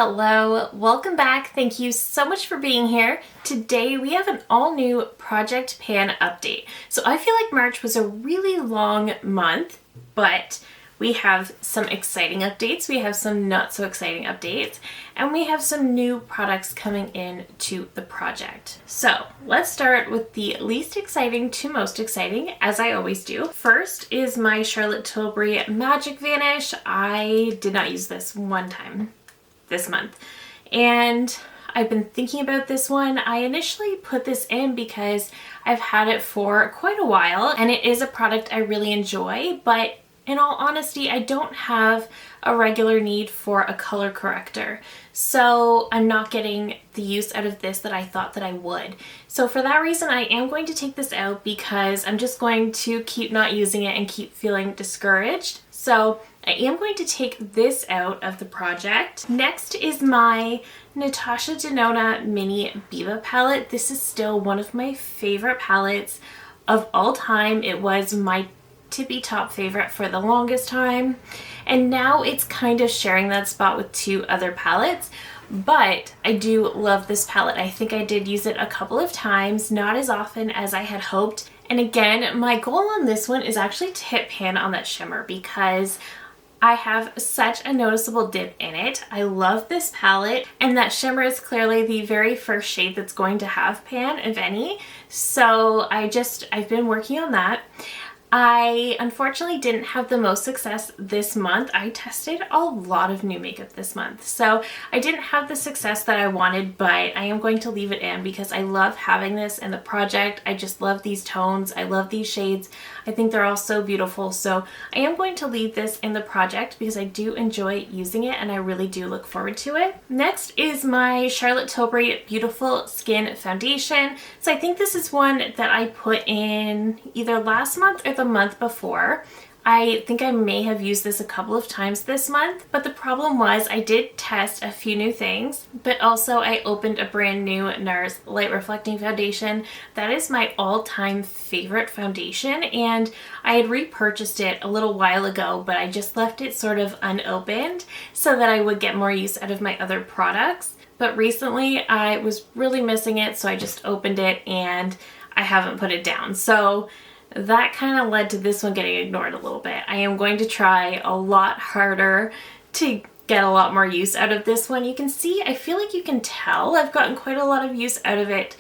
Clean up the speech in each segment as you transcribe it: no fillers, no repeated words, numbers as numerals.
Hello, welcome back. Thank you so much for being here. Today we have an all new project pan update. So I feel like March was a really long month, but we have some exciting updates, we have some not so exciting updates, and we have some new products coming in to the project. So let's start with the least exciting to most exciting, as I always do. First is my Charlotte Tilbury Magic Vanish. I did not use this one time this month, and I've been thinking about this one. I initially put this in because I've had it for quite a while, and it is a product I really enjoy, but in all honesty, I don't have a regular need for a color corrector. So I'm not getting the use out of this that I thought that I would. So for that reason, I am going to take this out because I'm just going to keep not using it and keep feeling discouraged. So I am going to take this out of the project. Next is my Natasha Denona Mini Biba palette. This is still one of my favorite palettes of all time. It was my tippy top favorite for the longest time, and now it's kind of sharing that spot with two other palettes, but I do love this palette. I think I did use it a couple of times, not as often as I had hoped. And again, my goal on this one is actually to hit pan on that shimmer because I have such a noticeable dip in it. I love this palette, and that shimmer is clearly the very first shade that's going to have pan, if any. So I've been working on that. I unfortunately didn't have the most success this month. I tested a lot of new makeup this month, so I didn't have the success that I wanted, but I am going to leave it in because I love having this in the project. I just love these tones. I love these shades. I think they're all so beautiful, so I am going to leave this in the project because I do enjoy using it and I really do look forward to it. Next is my Charlotte Tilbury Beautiful Skin Foundation. So I think this is one that I put in either last month or the month before. I think I may have used this a couple of times this month, but the problem was I did test a few new things, but also I opened a brand new NARS Light Reflecting Foundation. That is my all-time favorite foundation, and I had repurchased it a little while ago, but I just left it sort of unopened so that I would get more use out of my other products. But recently I was really missing it, so I just opened it and I haven't put it down. So that kind of led to this one getting ignored a little bit. I am going to try a lot harder to get a lot more use out of this one. You can see, I feel like you can tell I've gotten quite a lot of use out of it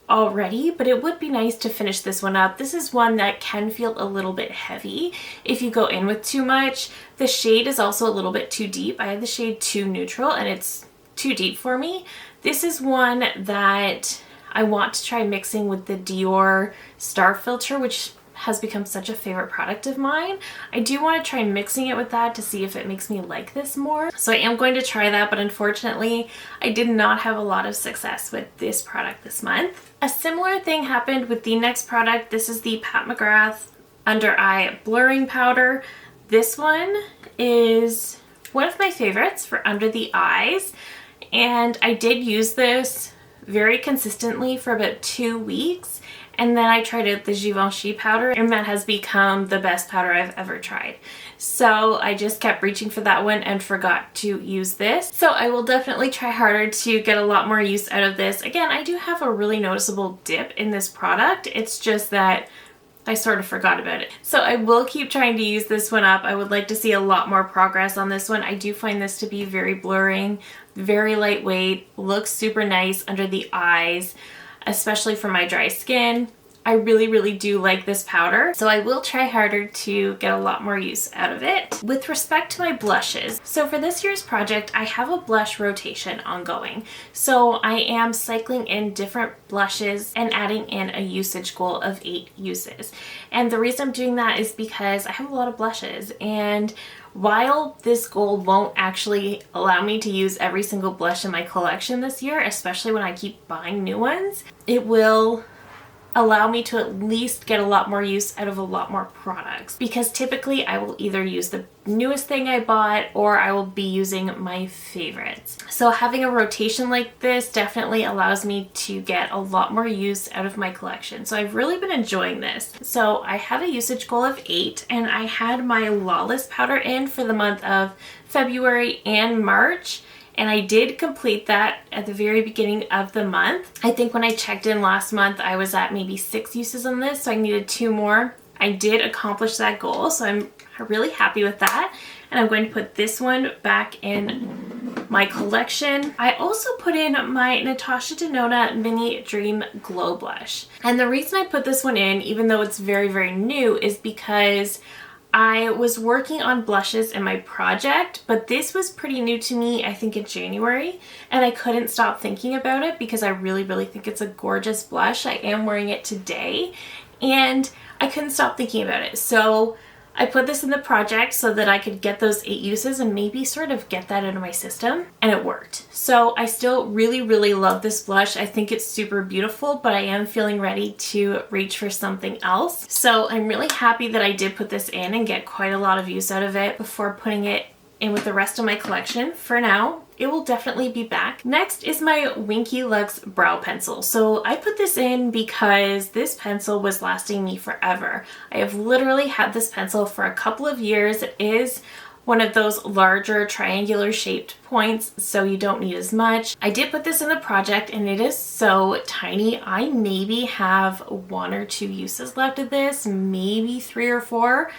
already, but it would be nice to finish this one up. This is one that can feel a little bit heavy if you go in with too much. The shade is also a little bit too deep. I have the shade Too Neutral and it's too deep for me. This is one that I want to try mixing with the Dior Star Filter, which has become such a favorite product of mine. I do want to try mixing it with that to see if it makes me like this more. So I am going to try that, but unfortunately I did not have a lot of success with this product this month. A similar thing happened with the next product. This is the Pat McGrath Under Eye Blurring Powder. This one is one of my favorites for under the eyes, and I did use this very consistently for about 2 weeks. And then I tried out the Givenchy powder, and that has become the best powder I've ever tried. So I just kept reaching for that one and forgot to use this. So I will definitely try harder to get a lot more use out of this. Again, I do have a really noticeable dip in this product. It's just that I sort of forgot about it. So I will keep trying to use this one up. I would like to see a lot more progress on this one. I do find this to be very blurring, very lightweight, looks super nice under the eyes, especially for my dry skin. I really do like this powder, so I will try harder to get a lot more use out of it. With respect to my blushes, so for this year's project, I have a blush rotation ongoing. So I am cycling in different blushes and adding in a usage goal of 8 uses. And the reason I'm doing that is because I have a lot of blushes, and while this goal won't actually allow me to use every single blush in my collection this year, especially when I keep buying new ones, it will allow me to at least get a lot more use out of a lot more products, because typically I will either use the newest thing I bought or I will be using my favorites. So having a rotation like this definitely allows me to get a lot more use out of my collection. So I've really been enjoying this. So I have a usage goal of 8, and I had my Lawless powder in for the month of February and March, and I did complete that at the very beginning of the month. I think when I checked in last month, I was at maybe 6 uses on this, so I needed 2 more. I did accomplish that goal, so I'm really happy with that. And I'm going to put this one back in my collection. I also put in my Natasha Denona Mini Dream Glow Blush. And the reason I put this one in, even though it's very, very new, is because I was working on blushes in my project, but this was pretty new to me, I think in January, and I couldn't stop thinking about it because I really, really think it's a gorgeous blush. I am wearing it today, and I couldn't stop thinking about it. So I put this in the project so that I could get those 8 uses and maybe sort of get that into my system, and it worked. So I still really, really love this blush. I think it's super beautiful, but I am feeling ready to reach for something else. So I'm really happy that I did put this in and get quite a lot of use out of it before putting it in with the rest of my collection. For now, it will definitely be back. Next is my Winky Lux Brow Pencil. So I put this in because this pencil was lasting me forever. I have literally had this pencil for a couple of years. It is one of those larger triangular shaped points, so you don't need as much. I did put this in the project and it is so tiny. I maybe have 1 or 2 uses left of this, maybe 3 or 4,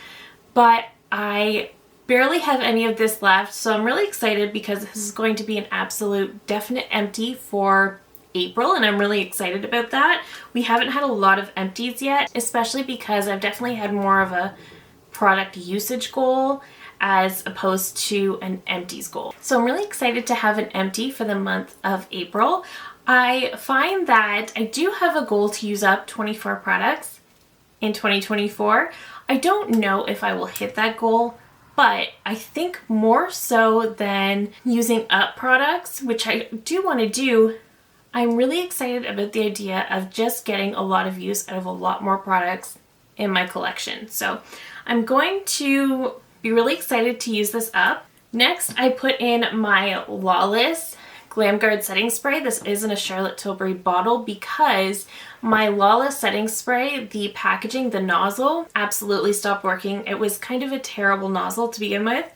but I barely have any of this left, so I'm really excited because this is going to be an absolute definite empty for April, and I'm really excited about that. We haven't had a lot of empties yet, especially because I've definitely had more of a product usage goal as opposed to an empties goal. So I'm really excited to have an empty for the month of April. I find that I do have a goal to use up 24 products in 2024. I don't know if I will hit that goal, but I think more so than using up products, which I do want to do, I'm really excited about the idea of just getting a lot of use out of a lot more products in my collection. So I'm going to be really excited to use this up. Next, I put in my Lawless Glam Guard Setting Spray. This is in a Charlotte Tilbury bottle because my Lawless setting spray, the packaging, the nozzle, absolutely stopped working. It was kind of a terrible nozzle to begin with.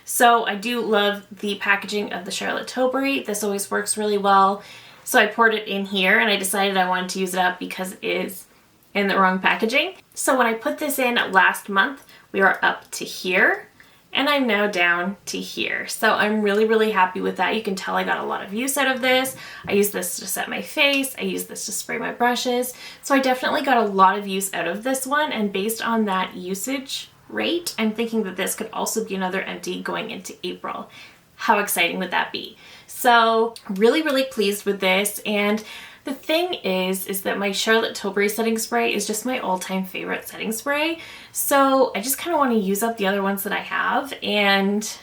So I do love the packaging of the Charlotte Tilbury. This always works really well. So I poured it in here and I decided I wanted to use it up because it is in the wrong packaging. So when I put this in last month, we are up to here. And I'm now down to here. So I'm really, really happy with that. You can tell I got a lot of use out of this. I use this to set my face. I use this to spray my brushes. So I definitely got a lot of use out of this one. And based on that usage rate, I'm thinking that this could also be another empty going into April. How exciting would that be? So really, really pleased with this. And the thing is that my Charlotte Tilbury setting spray is just my all-time favorite setting spray. So I just kind of want to use up the other ones that I have and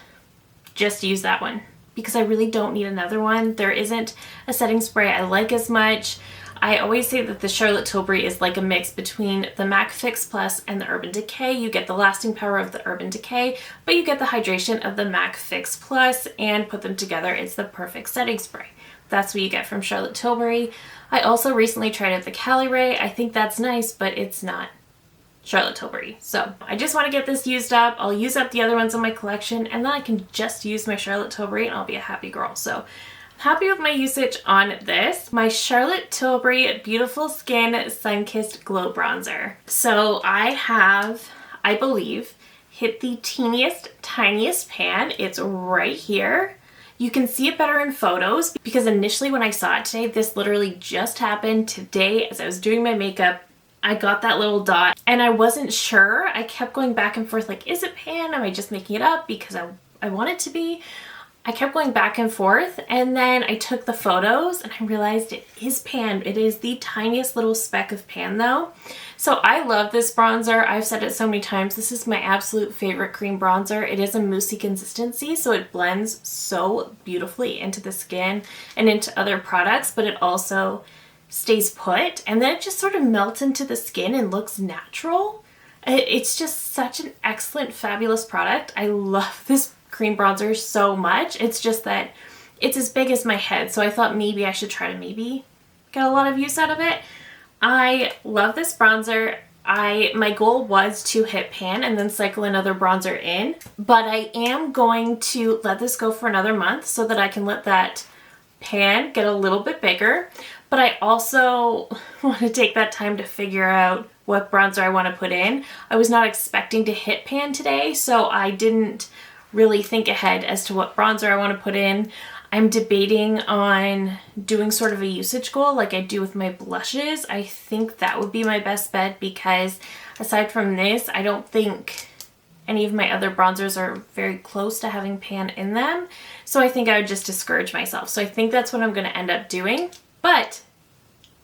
just use that one because I really don't need another one. There isn't a setting spray I like as much. I always say that the Charlotte Tilbury is like a mix between the MAC Fix Plus and the Urban Decay. You get the lasting power of the Urban Decay, but you get the hydration of the MAC Fix Plus, and put them together, it's the perfect setting spray. That's what you get from Charlotte Tilbury. I also recently tried out the Cali Ray. I think that's nice, but it's not Charlotte Tilbury. So I just want to get this used up. I'll use up the other ones in my collection, and then I can just use my Charlotte Tilbury and I'll be a happy girl. So I'm happy with my usage on this. My Charlotte Tilbury Beautiful Skin Sunkissed Glow Bronzer. So I have, I believe, hit the teeniest, tiniest pan. It's right here. You can see it better in photos because initially when I saw it today, this literally just happened today as I was doing my makeup. I got that little dot and I wasn't sure. I kept going back and forth like, is it pan? Am I just making it up because I want it to be? I kept going back and forth, and then I took the photos and I realized it is pan. It is the tiniest little speck of pan though. So I love this bronzer. I've said it so many times. This is my absolute favorite cream bronzer. It is a moussey consistency, so it blends so beautifully into the skin and into other products, but it also stays put, and then it just sort of melts into the skin and looks natural. It's just such an excellent, fabulous product. I love this cream bronzer so much. It's just that it's as big as my head, so I thought maybe I should try to maybe get a lot of use out of it. I love this bronzer. My goal was to hit pan and then cycle another bronzer in, but I am going to let this go for another month so that I can let that pan get a little bit bigger. But I also want to take that time to figure out what bronzer I want to put in. I was not expecting to hit pan today, so I didn't really think ahead as to what bronzer I want to put in. I'm debating on doing sort of a usage goal like I do with my blushes. I think that would be my best bet because aside from this, I don't think any of my other bronzers are very close to having pan in them. So I think I would just discourage myself. So I think that's what I'm going to end up doing. But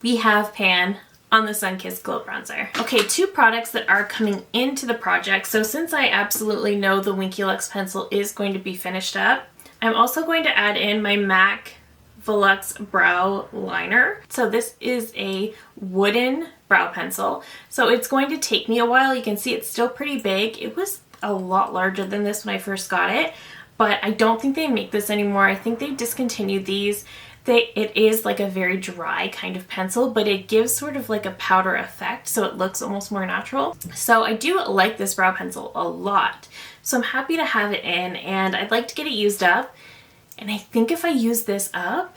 we have pan on the Sunkissed Glow Bronzer. Okay, 2 products that are coming into the project. So since I absolutely know the Winky Lux pencil is going to be finished up, I'm also going to add in my MAC Volux Brow Liner. So this is a wooden brow pencil. So it's going to take me a while. You can see it's still pretty big. It was a lot larger than this when I first got it, but I don't think they make this anymore. I think they discontinued these. It is like a very dry kind of pencil, but it gives sort of like a powder effect, so it looks almost more natural. So I do like this brow pencil a lot. So I'm happy to have it in, and I'd like to get it used up. And I think if I use this up,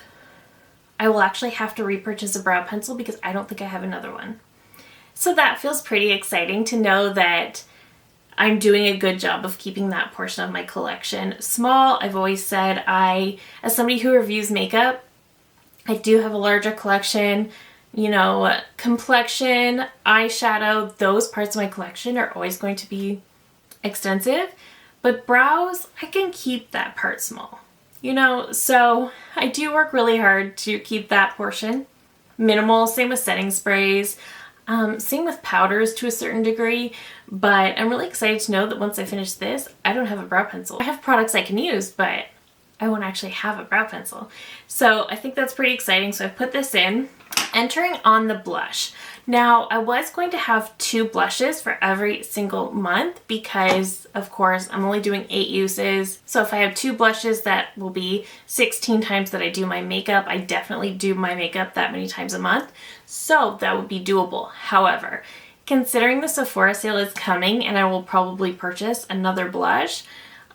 I will actually have to repurchase a brow pencil because I don't think I have another one. So that feels pretty exciting to know that I'm doing a good job of keeping that portion of my collection small. I've always said as somebody who reviews makeup, I do have a larger collection. You know, complexion, eyeshadow, those parts of my collection are always going to be extensive, but brows, I can keep that part small, you know, so I do work really hard to keep that portion minimal. Same with setting sprays, same with powders to a certain degree, but I'm really excited to know that once I finish this, I don't have a brow pencil. I have products I can use, but I won't actually have a brow pencil. So I think that's pretty exciting. So I've put this in. Entering on the blush. Now, I was going to have 2 blushes for every single month because, of course, I'm only doing 8 uses. So if I have 2 blushes, that will be 16 times that I do my makeup. I definitely do my makeup that many times a month. So that would be doable. However, considering the Sephora sale is coming and I will probably purchase another blush,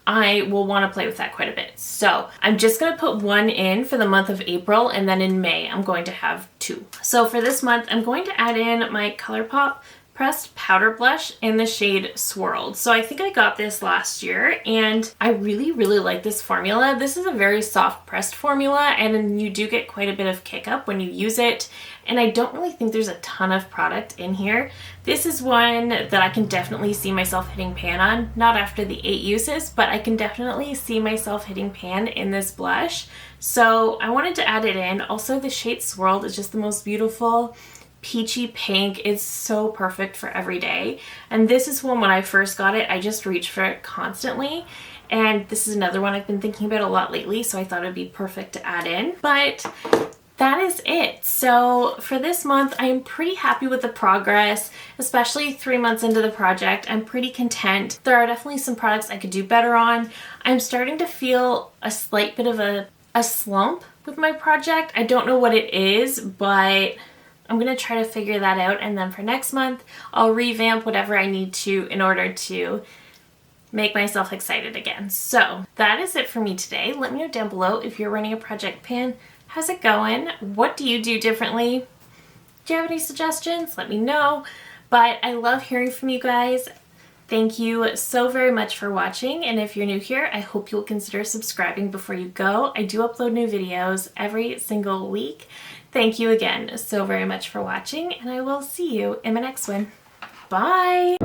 I will want to play with that quite a bit. So I'm just going to put 1 in for the month of April, and then in May I'm going to have 2. So for this month I'm going to add in my ColourPop pressed powder blush in the shade Swirled. So I think I got this last year and I really like this formula. This is a very soft pressed formula and you do get quite a bit of kick up when you use it, and I don't really think there's a ton of product in here. This is one that I can definitely see myself hitting pan on, not after the 8 uses, but I can definitely see myself hitting pan in this blush. So I wanted to add it in. Also, the shade Swirled is just the most beautiful peachy pink. It's so perfect for every day. And this is one, when I first got it, I just reached for it constantly. And this is another one I've been thinking about a lot lately, so I thought it'd be perfect to add in. But that is it. So for this month, I am pretty happy with the progress, especially 3 months into the project. I'm pretty content. There are definitely some products I could do better on. I'm starting to feel a slight bit of a slump with my project. I don't know what it is, but I'm going to try to figure that out, and then for next month, I'll revamp whatever I need to in order to make myself excited again. So that is it for me today. Let me know down below if you're running a project pan. How's it going? What do you do differently? Do you have any suggestions? Let me know. But I love hearing from you guys. Thank you so very much for watching, and if you're new here, I hope you'll consider subscribing before you go. I do upload new videos every single week. Thank you again so very much for watching, and I will see you in my next one. Bye!